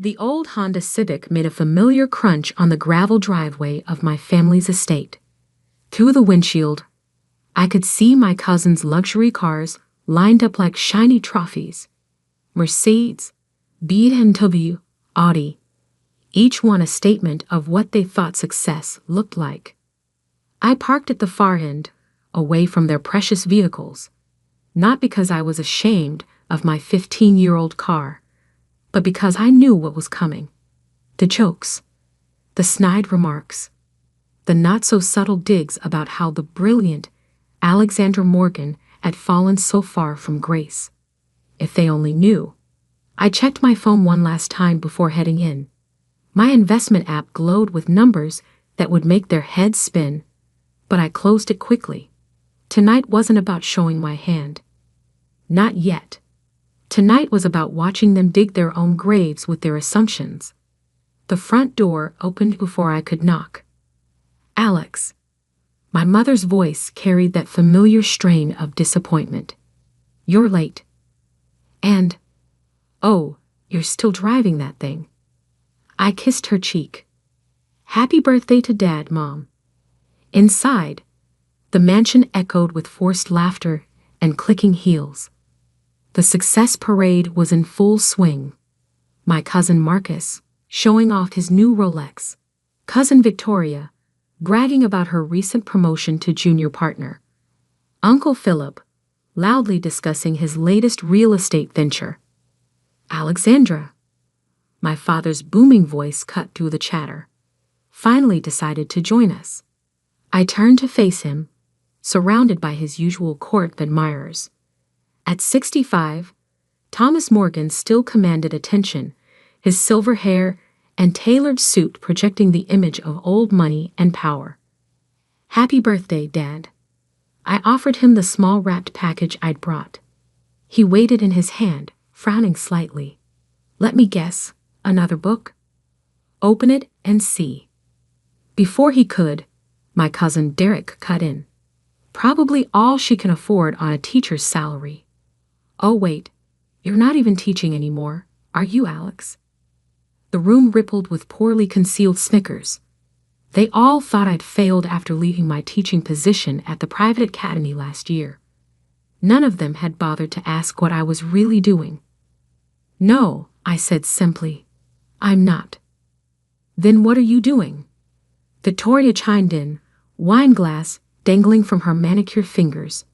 The old Honda Civic made a familiar crunch on the gravel driveway of my family's estate. Through the windshield, I could see my cousin's luxury cars lined up like shiny trophies. Mercedes, BMW, Audi, each one a statement of what they thought success looked like. I parked at the far end, away from their precious vehicles, not because I was ashamed of my 15-year-old car, but because I knew what was coming. The jokes, the snide remarks, the not-so-subtle digs about how the brilliant Alexandra Morgan had fallen so far from grace. If they only knew. I checked my phone one last time before heading in. My investment app glowed with numbers that would make their heads spin, but I closed it quickly. Tonight wasn't about showing my hand. Not yet. Tonight was about watching them dig their own graves with their assumptions. The front door opened before I could knock. Alex. My mother's voice carried that familiar strain of disappointment. You're late. And, oh, you're still driving that thing. I kissed her cheek. Happy birthday to Dad, Mom. Inside, the mansion echoed with forced laughter and clicking heels. The success parade was in full swing. My cousin Marcus, showing off his new Rolex. Cousin Victoria, bragging about her recent promotion to junior partner. Uncle Philip, loudly discussing his latest real estate venture. Alexandra, my father's booming voice cut through the chatter, finally decided to join us. I turned to face him, surrounded by his usual court of admirers. At 65, Thomas Morgan still commanded attention, his silver hair and tailored suit projecting the image of old money and power. Happy birthday, Dad. I offered him the small wrapped package I'd brought. He weighed it in his hand, frowning slightly. Let me guess, another book? Open it and see. Before he could, my cousin Derek cut in. Probably all she can afford on a teacher's salary. Oh wait, you're not even teaching anymore, are you, Alex? The room rippled with poorly concealed snickers. They all thought I'd failed after leaving my teaching position at the private academy last year. None of them had bothered to ask what I was really doing. No, I said simply. I'm not. Then what are you doing? Victoria chimed in, wine glass dangling from her manicured fingers.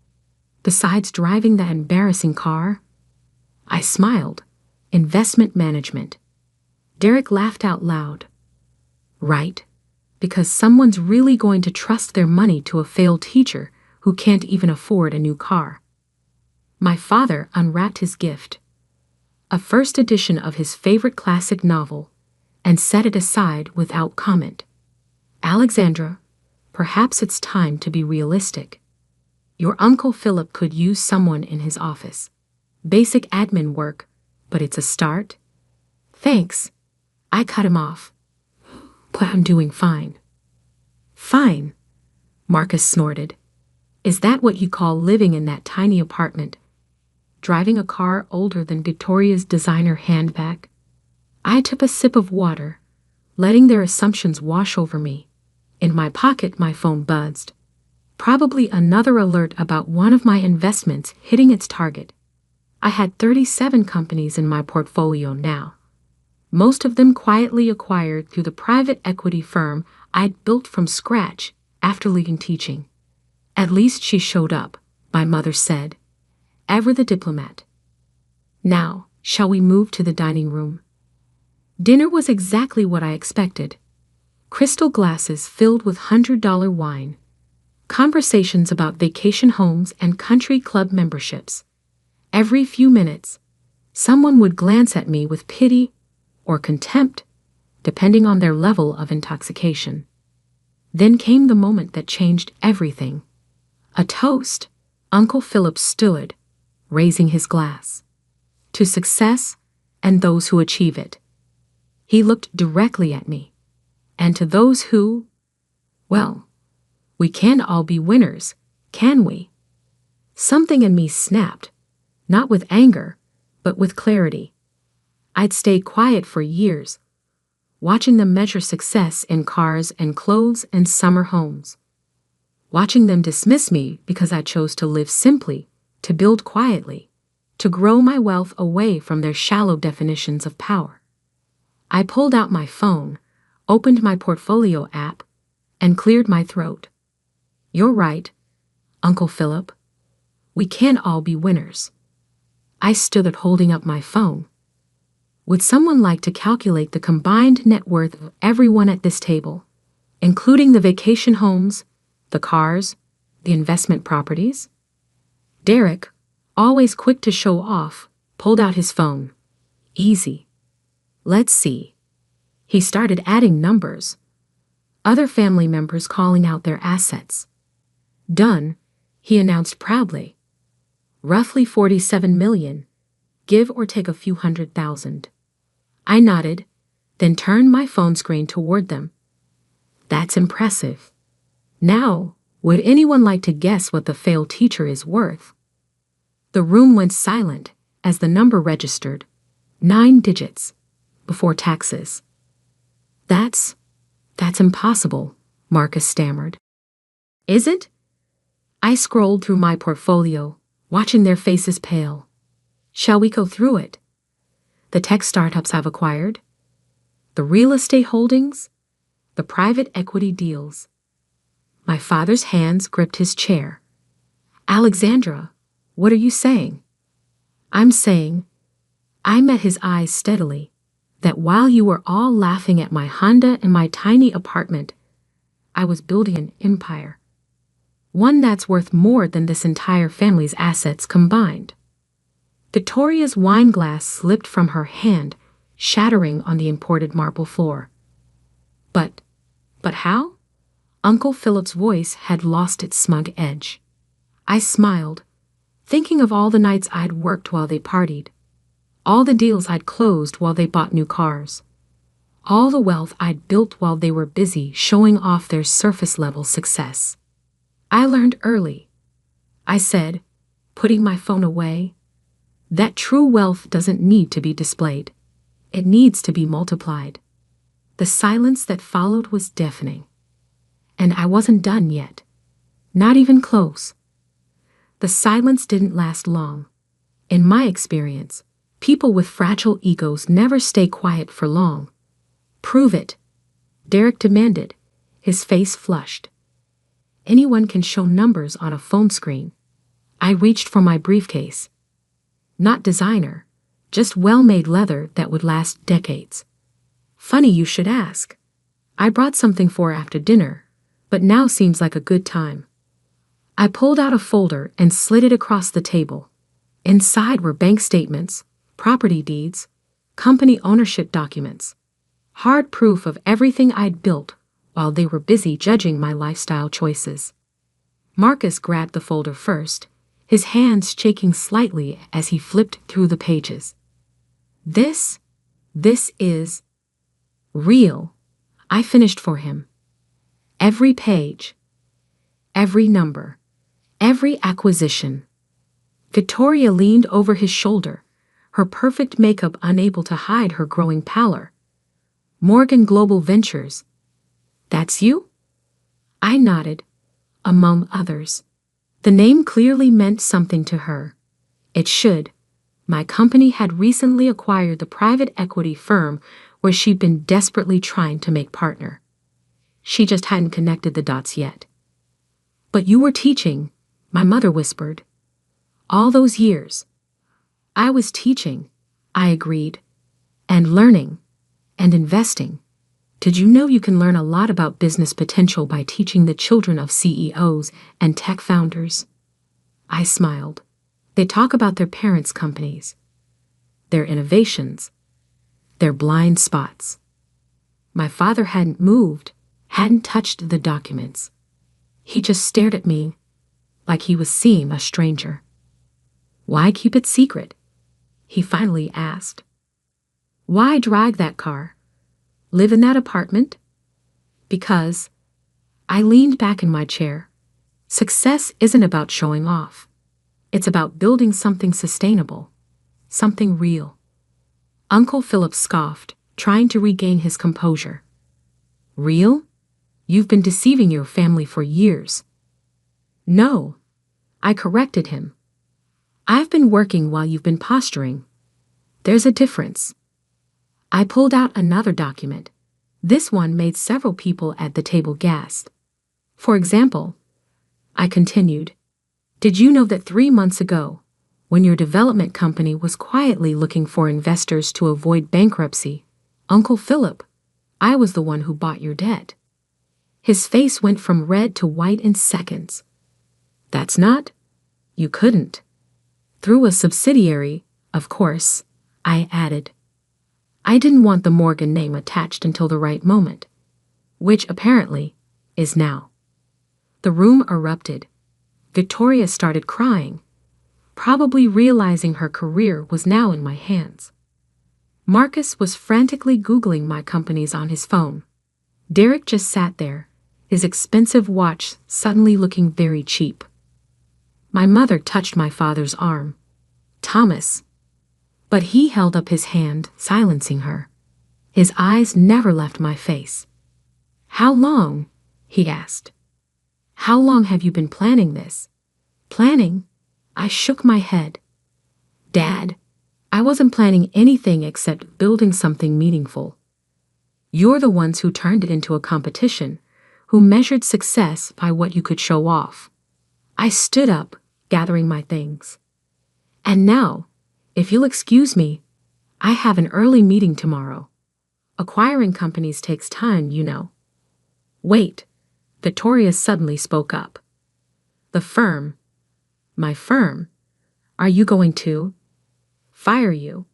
Besides driving that embarrassing car? I smiled. Investment management. Derek laughed out loud. Right, because someone's really going to trust their money to a failed teacher who can't even afford a new car. My father unwrapped his gift, a first edition of his favorite classic novel, and set it aside without comment. Alexandra, perhaps it's time to be realistic. Your Uncle Philip could use someone in his office. Basic admin work, but it's a start. Thanks. I cut him off. But I'm doing fine. Fine, Marcus snorted. Is that what you call living in that tiny apartment? Driving a car older than Victoria's designer handbag? I took a sip of water, letting their assumptions wash over me. In my pocket, my phone buzzed. Probably another alert about one of my investments hitting its target. I had 37 companies in my portfolio now. Most of them quietly acquired through the private equity firm I'd built from scratch after leaving teaching. At least she showed up, my mother said. Ever the diplomat. Now, shall we move to the dining room? Dinner was exactly what I expected. Crystal glasses filled with $100 wine. Conversations about vacation homes and country club memberships. Every few minutes, someone would glance at me with pity or contempt, depending on their level of intoxication. Then came the moment that changed everything. A toast. Uncle Philip stood, raising his glass. To success and those who achieve it. He looked directly at me. And to those who, well, we can't all be winners, can we? Something in me snapped, not with anger, but with clarity. I'd stayed quiet for years, watching them measure success in cars and clothes and summer homes. Watching them dismiss me because I chose to live simply, to build quietly, to grow my wealth away from their shallow definitions of power. I pulled out my phone, opened my portfolio app, and cleared my throat. You're right, Uncle Philip. We can't all be winners. I stood at holding up my phone. Would someone like to calculate the combined net worth of everyone at this table, including the vacation homes, the cars, the investment properties? Derek, always quick to show off, pulled out his phone. Easy. Let's see. He started adding numbers. Other family members calling out their assets. Done, he announced proudly. Roughly 47 million, give or take a few $100,000. I nodded, then turned my phone screen toward them. That's impressive. Now, would anyone like to guess what the failed teacher is worth? The room went silent as the number registered, 9 digits, before taxes. That's impossible, Marcus stammered. Is it? I scrolled through my portfolio, watching their faces pale. Shall we go through it? The tech startups I've acquired, the real estate holdings, the private equity deals. My father's hands gripped his chair. Alexandra, what are you saying? I'm saying, I met his eyes steadily, that while you were all laughing at my Honda and my tiny apartment, I was building an empire. One that's worth more than this entire family's assets combined. Victoria's wine glass slipped from her hand, shattering on the imported marble floor. But how? Uncle Philip's voice had lost its smug edge. I smiled, thinking of all the nights I'd worked while they partied, all the deals I'd closed while they bought new cars, all the wealth I'd built while they were busy showing off their surface-level success. I learned early, I said, putting my phone away, that true wealth doesn't need to be displayed. It needs to be multiplied. The silence that followed was deafening. And I wasn't done yet. Not even close. The silence didn't last long. In my experience, people with fragile egos never stay quiet for long. Prove it, Derek demanded, his face flushed. Anyone can show numbers on a phone screen. I reached for my briefcase. Not designer, just well-made leather that would last decades. Funny you should ask. I brought something for after dinner, but now seems like a good time. I pulled out a folder and slid it across the table. Inside were bank statements, property deeds, company ownership documents, hard proof of everything I'd built while they were busy judging my lifestyle choices. Marcus grabbed the folder first, his hands shaking slightly as he flipped through the pages. This is real, I finished for him. Every page, every number, every acquisition. Victoria leaned over his shoulder, her perfect makeup unable to hide her growing pallor. Morgan Global Ventures. That's you? I nodded, among others. The name clearly meant something to her. It should. My company had recently acquired the private equity firm where she'd been desperately trying to make partner. She just hadn't connected the dots yet. But you were teaching, my mother whispered. All those years. I was teaching, I agreed, and learning, and investing. Did you know you can learn a lot about business potential by teaching the children of CEOs and tech founders? I smiled. They talk about their parents' companies, their innovations, their blind spots. My father hadn't moved, hadn't touched the documents. He just stared at me like he was seeing a stranger. Why keep it secret? He finally asked. Why drive that car? Live in that apartment? Because I leaned back in my chair. Success isn't about showing off. It's about building something sustainable, something real. Uncle Philip scoffed, trying to regain his composure. Real? You've been deceiving your family for years. No, I corrected him. I've been working while you've been posturing. There's a difference. I pulled out another document. This one made several people at the table gasp. For example, I continued, did you know that 3 months ago, when your development company was quietly looking for investors to avoid bankruptcy, Uncle Philip, I was the one who bought your debt? His face went from red to white in seconds. That's not? You couldn't. Through a subsidiary, of course, I added. I didn't want the Morgan name attached until the right moment, which apparently is now. The room erupted. Victoria started crying, probably realizing her career was now in my hands. Marcus was frantically Googling my companies on his phone. Derek just sat there, his expensive watch suddenly looking very cheap. My mother touched my father's arm. Thomas. But he held up his hand, silencing her. His eyes never left my face. How long? He asked. How long have you been planning this? Planning? I shook my head. Dad, I wasn't planning anything except building something meaningful. You're the ones who turned it into a competition, who measured success by what you could show off. I stood up, gathering my things. And now, if you'll excuse me, I have an early meeting tomorrow. Acquiring companies takes time, you know. Wait, Victoria suddenly spoke up. The firm, my firm, are you going to fire you?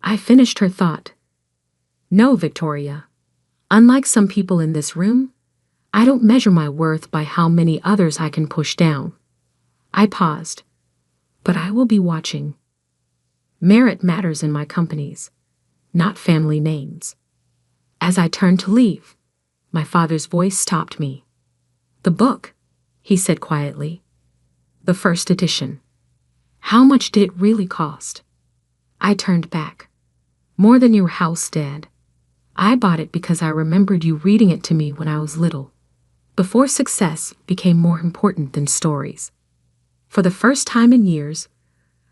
I finished her thought. No, Victoria. Unlike some people in this room, I don't measure my worth by how many others I can push down. I paused, but I will be watching. Merit matters in my companies, not family names. As I turned to leave, my father's voice stopped me. The book, he said quietly. The first edition. How much did it really cost? I turned back. More than your house, Dad. I bought it because I remembered you reading it to me when I was little, before success became more important than stories. For the first time in years,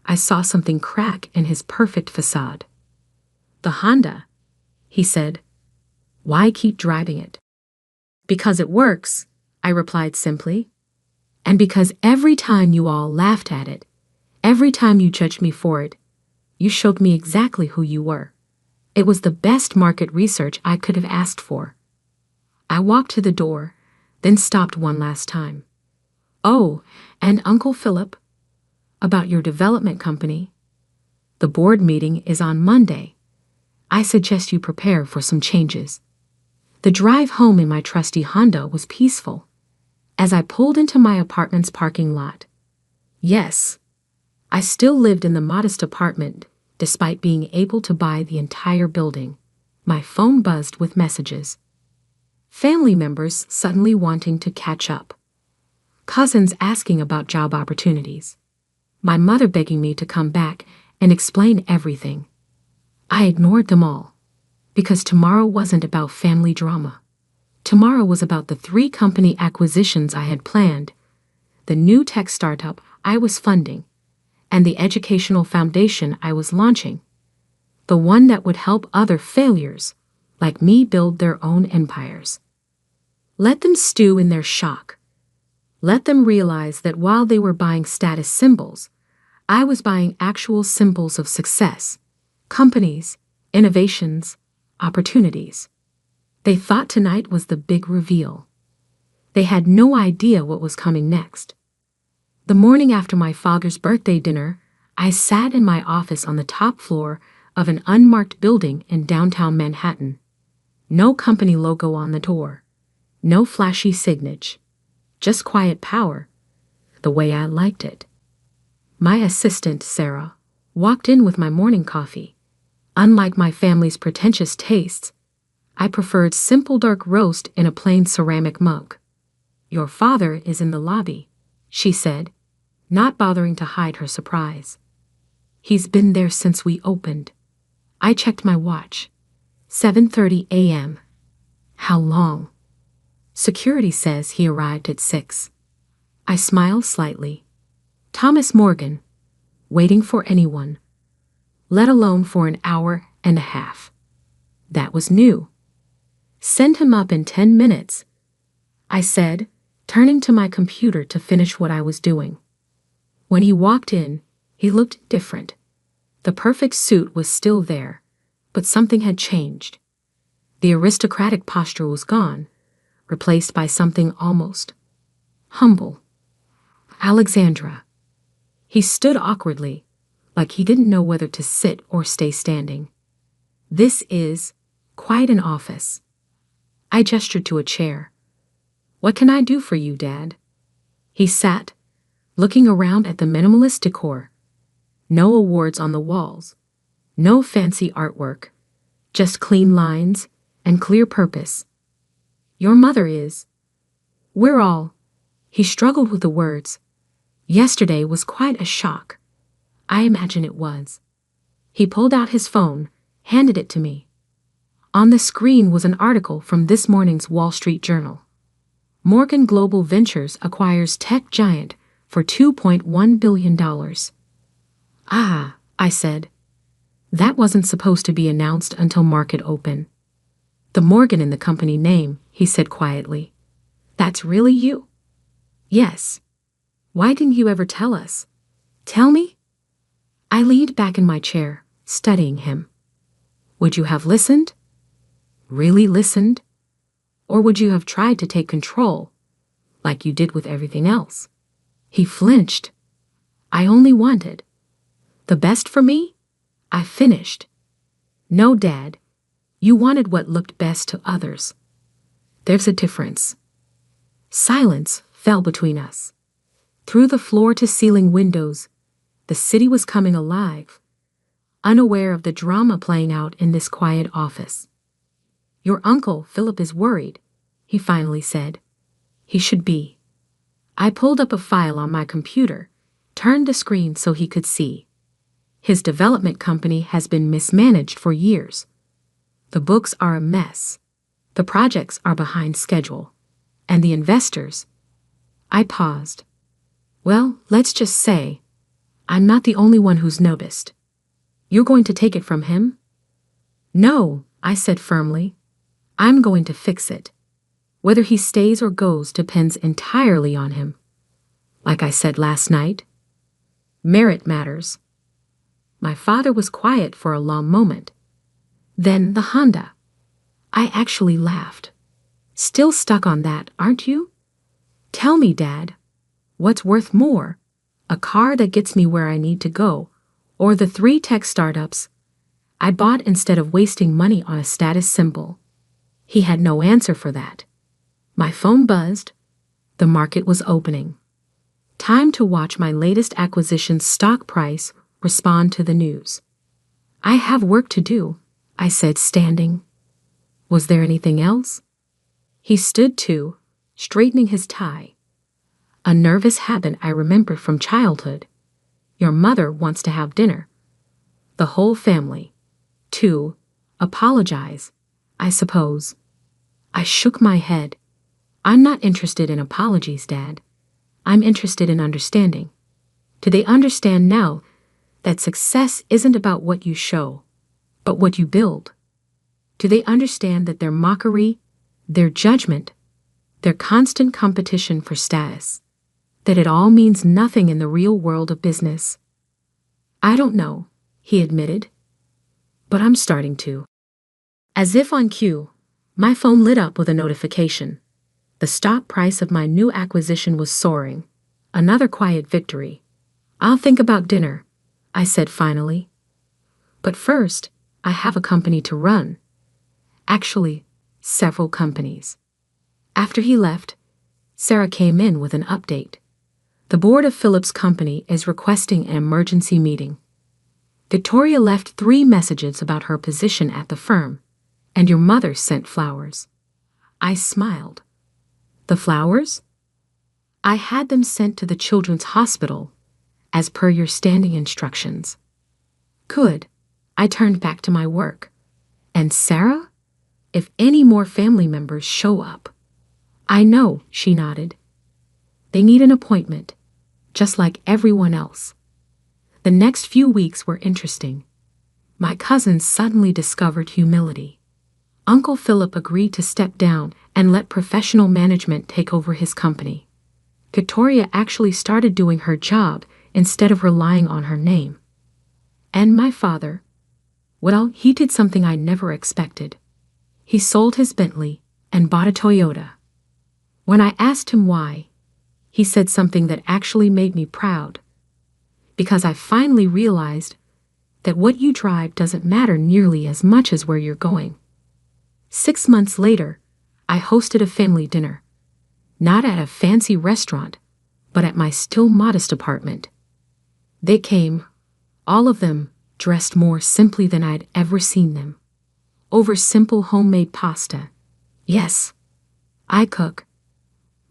I saw something crack in his perfect facade. The Honda, he said. Why keep driving it? Because it works, I replied simply. And because every time you all laughed at it, every time you judged me for it, you showed me exactly who you were. It was the best market research I could have asked for. I walked to the door, then stopped one last time. Oh, and Uncle Philip, about your development company. The board meeting is on Monday. I suggest you prepare for some changes. The drive home in my trusty Honda was peaceful. As I pulled into my apartment's parking lot. Yes, I still lived in the modest apartment, despite being able to buy the entire building. My phone buzzed with messages. Family members suddenly wanting to catch up. Cousins asking about job opportunities. My mother begging me to come back and explain everything. I ignored them all, because tomorrow wasn't about family drama. Tomorrow was about the 3 company acquisitions I had planned, the new tech startup I was funding, and the educational foundation I was launching, the one that would help other failures like me build their own empires. Let them stew in their shock. Let them realize that while they were buying status symbols, I was buying actual symbols of success, companies, innovations, opportunities. They thought tonight was the big reveal. They had no idea what was coming next. The morning after my father's birthday dinner, I sat in my office on the top floor of an unmarked building in downtown Manhattan. No company logo on the door. No flashy signage. Just quiet power, the way I liked it. My assistant, Sarah, walked in with my morning coffee. Unlike my family's pretentious tastes, I preferred simple dark roast in a plain ceramic mug. Your father is in the lobby, she said, not bothering to hide her surprise. He's been there since we opened. I checked my watch. 7:30 a.m. How long? Security says he arrived at 6. I smiled slightly. Thomas Morgan, waiting for anyone, let alone for an hour and a half. That was new. Send him up in 10 minutes, I said, turning to my computer to finish what I was doing. When he walked in, he looked different. The perfect suit was still there, but something had changed. The aristocratic posture was gone, replaced by something almost humble. Alexandra. He stood awkwardly, like he didn't know whether to sit or stay standing. This is quite an office. I gestured to a chair. What can I do for you, Dad? He sat, looking around at the minimalist decor. No awards on the walls. No fancy artwork. Just clean lines and clear purpose. Your mother is. We're all. He struggled with the words. Yesterday was quite a shock. I imagine it was. He pulled out his phone, handed it to me. On the screen was an article from this morning's Wall Street Journal. Morgan Global Ventures acquires tech giant for $2.1 billion. Ah, I said. That wasn't supposed to be announced until market open. The Morgan in the company name, he said quietly. That's really you? Yes. Why didn't you ever tell us? Tell me? I leaned back in my chair, studying him. Would you have listened? Really listened? Or would you have tried to take control, like you did with everything else? He flinched. I only wanted the best for me? I finished. No, Dad. You wanted what looked best to others. There's a difference. Silence fell between us. Through the floor-to-ceiling windows, the city was coming alive, unaware of the drama playing out in this quiet office. Your uncle, Philip, is worried, he finally said. He should be. I pulled up a file on my computer, turned the screen so he could see. His development company has been mismanaged for years. The books are a mess. The projects are behind schedule. And the investors. I paused. Well, let's just say, I'm not the only one who's noticed. You're going to take it from him? No, I said firmly. I'm going to fix it. Whether he stays or goes depends entirely on him. Like I said last night, merit matters. My father was quiet for a long moment. Then the Honda. I actually laughed. Still stuck on that, aren't you? Tell me, Dad, what's worth more? A car that gets me where I need to go, or the 3 tech startups I bought instead of wasting money on a status symbol? He had no answer for that. My phone buzzed. The market was opening. Time to watch my latest acquisition's stock price respond to the news. I have work to do, I said, standing. Was there anything else? He stood too, straightening his tie. A nervous habit I remember from childhood. Your mother wants to have dinner. The whole family. To apologize, I suppose. I shook my head. I'm not interested in apologies, Dad. I'm interested in understanding. Do they understand now that success isn't about what you show, but what you build? Do they understand that their mockery, their judgment, their constant competition for status, that it all means nothing in the real world of business? I don't know, he admitted. But I'm starting to. As if on cue, my phone lit up with a notification. The stock price of my new acquisition was soaring. Another quiet victory. I'll think about dinner, I said finally. But first, I have a company to run. Actually, several companies. After he left, Sarah came in with an update. The board of Philip's company is requesting an emergency meeting. Victoria left 3 messages about her position at the firm, and your mother sent flowers. I smiled. The flowers? I had them sent to the children's hospital, as per your standing instructions. Good, I turned back to my work. And Sarah? If any more family members show up. I know, she nodded. They need an appointment, just like everyone else. The next few weeks were interesting. My cousins suddenly discovered humility. Uncle Philip agreed to step down and let professional management take over his company. Victoria actually started doing her job instead of relying on her name. And my father, well, he did something I never expected. He sold his Bentley and bought a Toyota. When I asked him why, he said something that actually made me proud. Because I finally realized that what you drive doesn't matter nearly as much as where you're going. 6 months later, I hosted a family dinner. Not at a fancy restaurant, but at my still modest apartment. They came, all of them, dressed more simply than I'd ever seen them. Over simple homemade pasta. Yes, I cook.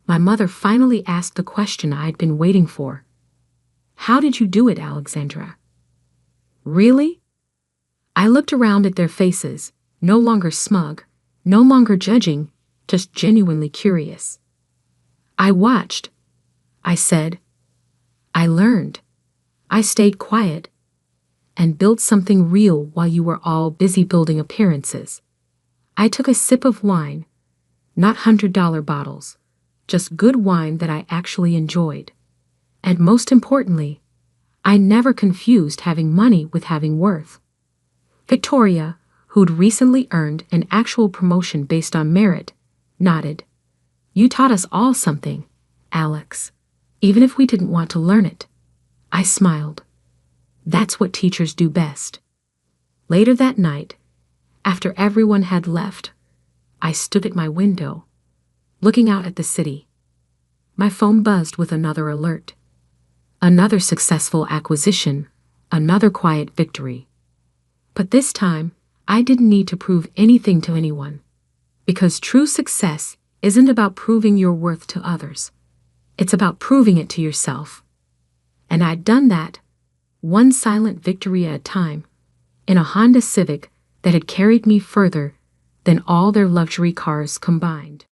My mother finally asked the question I'd been waiting for. How did you do it, Alexandra? Really? I looked around at their faces, no longer smug, no longer judging, just genuinely curious. I watched. I said. I learned. I stayed quiet. And built something real while you were all busy building appearances. I took a sip of wine, not $100 bottles, just good wine that I actually enjoyed. And most importantly, I never confused having money with having worth. Victoria, who'd recently earned an actual promotion based on merit, nodded. You taught us all something, Alex, even if we didn't want to learn it. I smiled. That's what teachers do best. Later that night, after everyone had left, I stood at my window, looking out at the city. My phone buzzed with another alert. Another successful acquisition, another quiet victory. But this time, I didn't need to prove anything to anyone. Because true success isn't about proving your worth to others. It's about proving it to yourself. And I'd done that, one silent victory at a time, in a Honda Civic that had carried me further than all their luxury cars combined.